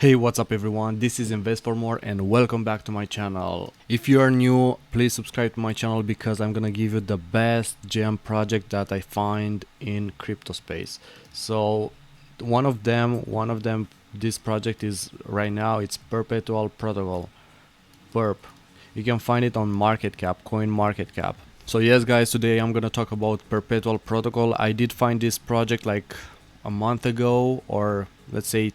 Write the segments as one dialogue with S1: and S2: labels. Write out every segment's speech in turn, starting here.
S1: Hey, what's up everyone, this is Invest for More and welcome back to my channel. If you are new, please subscribe to my channel because I'm gonna give you the best gem project that I find in crypto space. So one of them, this project is right now, it's Perpetual Protocol, Perp. You can find it on market cap, coin market cap. So yes guys, today I'm gonna talk about Perpetual Protocol. I did find this project like a month ago, or let's say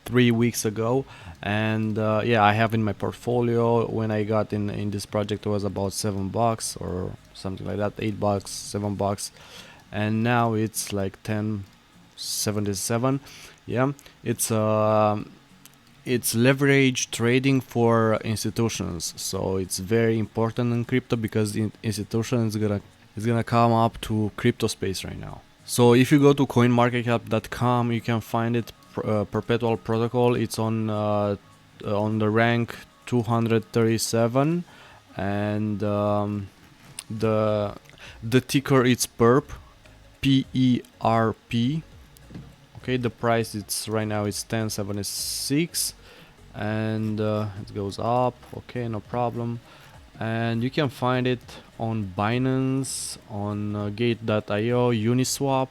S1: 3 weeks ago, and yeah, I have in my portfolio. When I got in this project, it was about $7 or something like that, $8, $7, and now it's like 10.77. Yeah, it's leverage trading for institutions, so it's very important in crypto because institutions is gonna come up to crypto space right now. So if you go to coinmarketcap.com, you can find it. Perpetual Protocol. It's on the rank 237, and the ticker it's Perp, PERP. Okay, the price it's right now is 10.76, and it goes up. Okay, no problem. And you can find it on Binance, on Gate.io, Uniswap.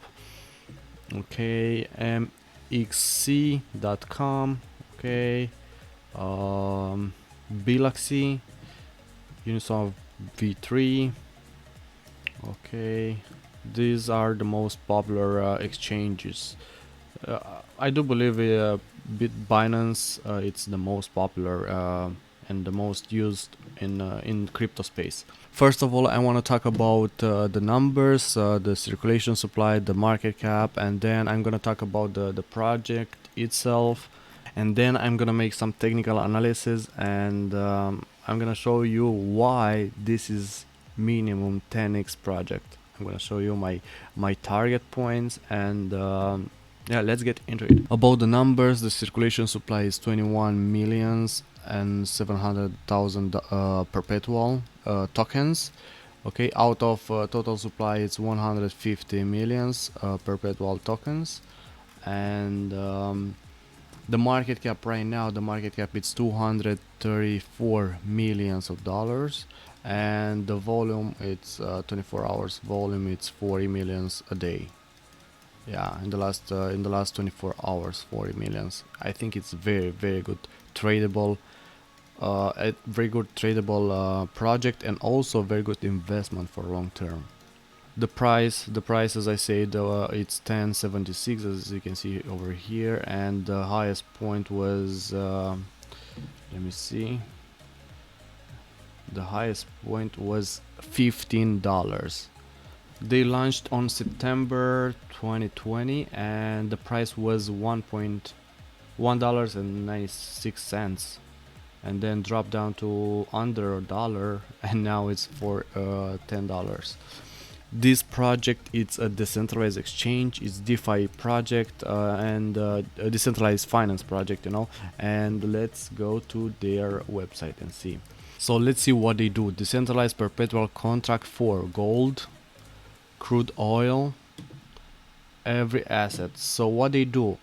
S1: Okay, xc.com. Okay, Biloxi, Uniswap v3. Okay, these are the most popular exchanges. I do believe Binance it's the most popular and the most used in crypto space. First of all, I want to talk about the numbers, the circulation supply, the market cap, and then I'm gonna talk about the project itself, and then I'm gonna make some technical analysis, and I'm gonna show you why this is minimum 10x project. I'm gonna show you my target points, and yeah, let's get into it. About the numbers, the circulation supply is 21 millions and 700,000 perpetual tokens. Okay, out of total supply it's 150 millions perpetual tokens, and the market cap right now, the market cap it's 234 millions of dollars, and the volume it's 24 hours volume, it's 40 millions a day. Yeah, in the last 24 hours, 40 millions. I think it's very good tradable, a very good tradable project, and also very good investment for long term. The price, as I said, it's 10.76, as you can see over here, and the highest point was let me see, the highest point was $15. They launched on September 2020, and the price was $1.96, and then dropped down to under a dollar, and now it's for $10. This project, it's a decentralized exchange, it's DeFi project, and a decentralized finance project, and let's go to their website and see. So let's see what they do. Decentralized perpetual contract for gold, crude oil, every asset. So what they do,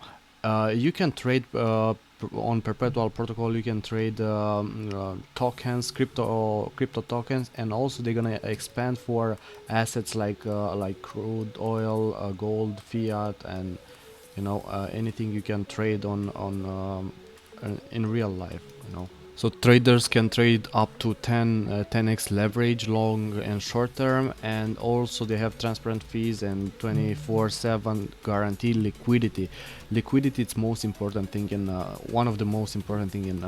S1: you can trade on Perpetual Protocol. You can trade tokens, crypto tokens, and also they're gonna expand for assets like crude oil, gold, fiat, and anything you can trade on in real life. So traders can trade up to 10x leverage, long and short term, and also they have transparent fees and 24/7 guaranteed liquidity. Liquidity is most important thing in one of the most important thing in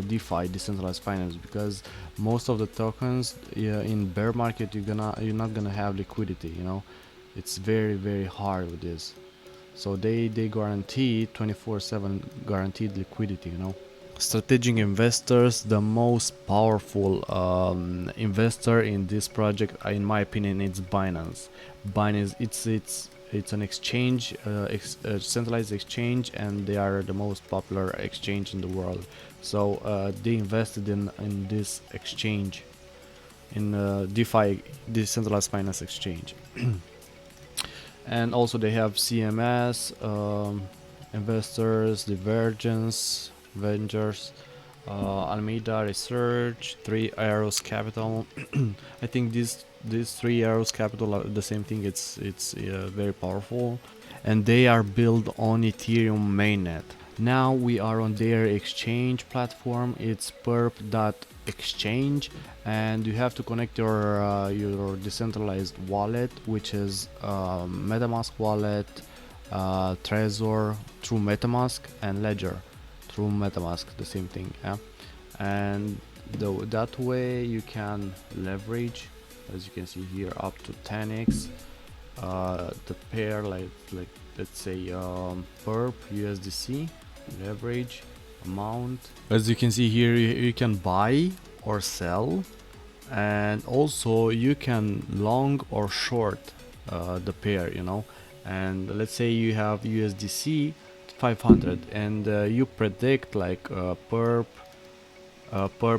S1: DeFi, decentralized finance, because most of the tokens in bear market you're not gonna have liquidity. It's very hard with this. So they guarantee 24/7 guaranteed liquidity. Strategic investors, the most powerful investor in this project, in my opinion, it's Binance. Binance, it's an exchange, centralized exchange, and they are the most popular exchange in the world. So they invested in this exchange, in DeFi, decentralized finance exchange. And also they have CMS, investors, Divergence Ventures, Almeida Research, 3 Arrows Capital. I think these 3 Arrows Capital are the same thing. It's very powerful, and they are built on Ethereum mainnet. Now we are on their exchange platform. It's perp.exchange, and you have to connect your decentralized wallet, which is Metamask wallet, Trezor through Metamask, and Ledger through Metamask, the same thing. Yeah, and that way you can leverage, as you can see here, up to 10x the pair, like let's say Perp USDC leverage amount. As you can see here, you can buy or sell, and also you can long or short the pair, you know. And let's say you have USDC 500 and you predict like Perp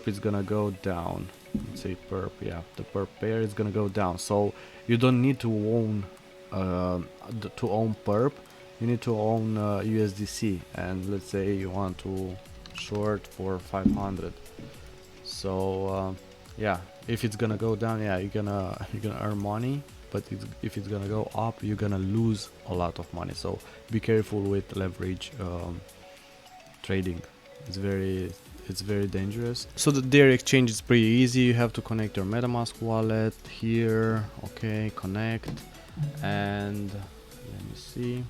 S1: is gonna go down. Let's say Perp, yeah, the Perp pair is gonna go down. So you don't need to own Perp. You need to own USDC, and let's say you want to short for 500. So yeah, if it's gonna go down, yeah, you're gonna earn money. But if it's gonna go up, you're gonna lose a lot of money. So be careful with leverage trading. It's very dangerous. So their exchange is pretty easy. You have to connect your MetaMask wallet here. Okay, connect, and let me see.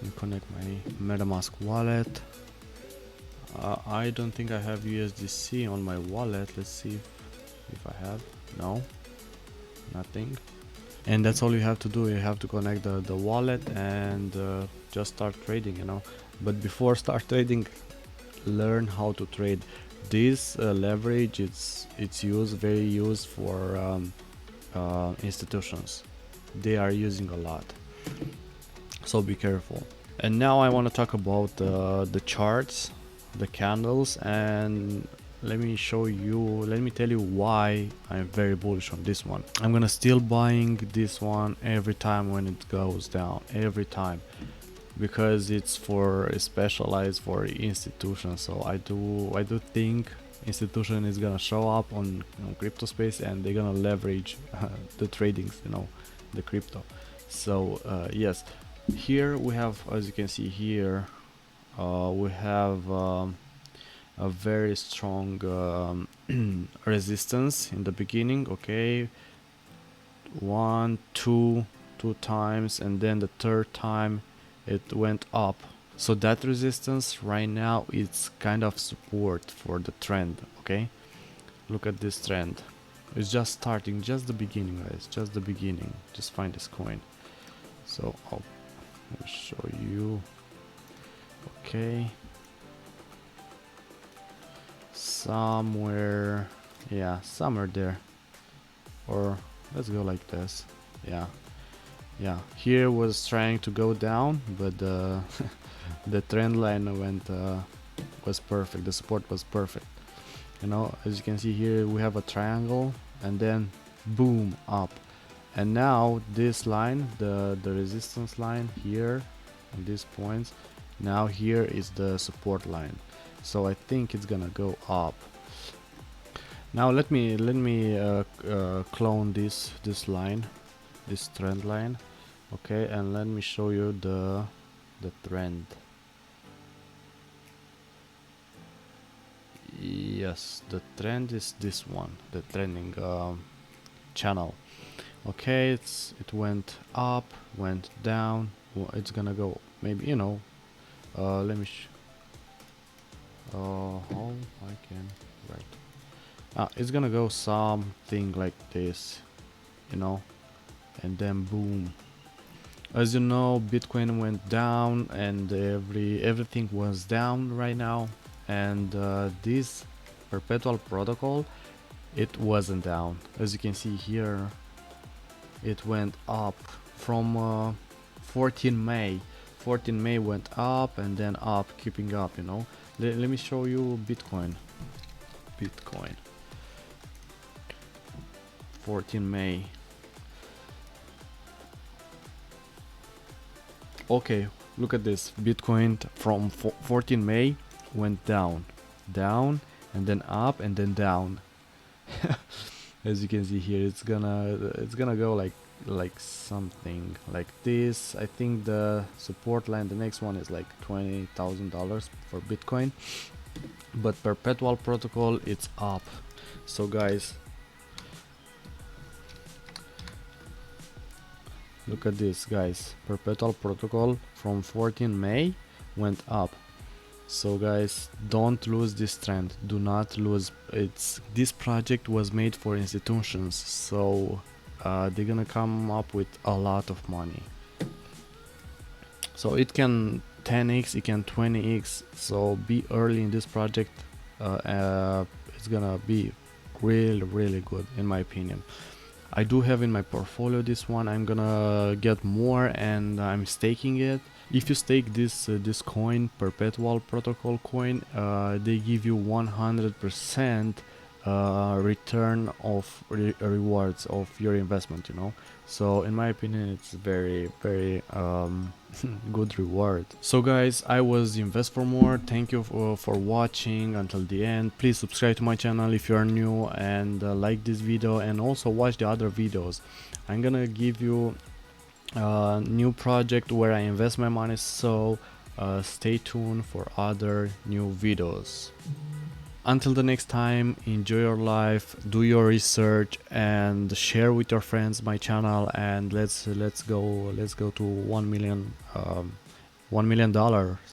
S1: You connect my MetaMask wallet. I don't think I have USDC on my wallet. Let's see if I have. No, nothing. And that's all you have to do. You have to connect the wallet and just start trading, you know. But before start trading, learn how to trade. This leverage, it's very used for institutions. They are using a lot, so be careful. And now I want to talk about the charts, the candles, and let me tell you why I'm very bullish on this one. I'm gonna still buying this one every time when it goes down, every time, because it's specialized for institutions. So I do think institution is gonna show up on crypto space, and they're gonna leverage the tradings, you know, the crypto. So yes, here we have, as you can see here, we have a very strong resistance in the beginning. Okay, two times, and then the third time it went up. So that resistance right now, it's kind of support for the trend. Okay, look at this trend. It's just starting, just the beginning, guys, just the beginning. Just find this coin. So I'll show you. Okay, somewhere, yeah, somewhere there, or let's go like this. Yeah, here was trying to go down, but the trend line was perfect. The support was perfect, you know. As you can see here, we have a triangle, and then boom, up. And now this line, the resistance line here on these points, now here is the support line. So I think it's gonna go up. Now let me clone this line, this trend line. Okay, and let me show you the trend. Yes, the trend is this one, the trending channel. Okay, it went up, went down. It's gonna go, maybe, you know, let me how I can write. It's gonna go something like this, you know, and then boom. As you know, Bitcoin went down, and everything was down right now, and this Perpetual Protocol, it wasn't down. As you can see here, it went up from 14 May. 14 May went up and then up, keeping up, you know. Let me show you Bitcoin. 14 May. Okay, look at this. Bitcoin from 14 May went down, down, and then up, and then down. As you can see here, it's gonna go like something like this. I think the support line, the next one is like $20,000 for Bitcoin, but Perpetual Protocol, it's up. So guys, look at this, guys. Perpetual Protocol from 14 May went up. So guys, don't lose this trend. Do not lose. This project was made for institutions, so they're gonna come up with a lot of money. So it can 10x, it can 20x. So be early in this project. It's gonna be really good in my opinion. I do have in my portfolio this one. I'm gonna get more, and I'm staking it. If you stake this coin, Perpetual Protocol coin, they give you 100% return of rewards of your investment, you know. So in my opinion, it's very good reward. So guys, I was Invest for More. Thank you for watching until the end. Please subscribe to my channel if you are new, and like this video, and also watch the other videos. I'm gonna give you a new project where I invest my money, so stay tuned for other new videos. Until the next time, enjoy your life, do your research, and share with your friends my channel, and let's go to $1 million $1 million.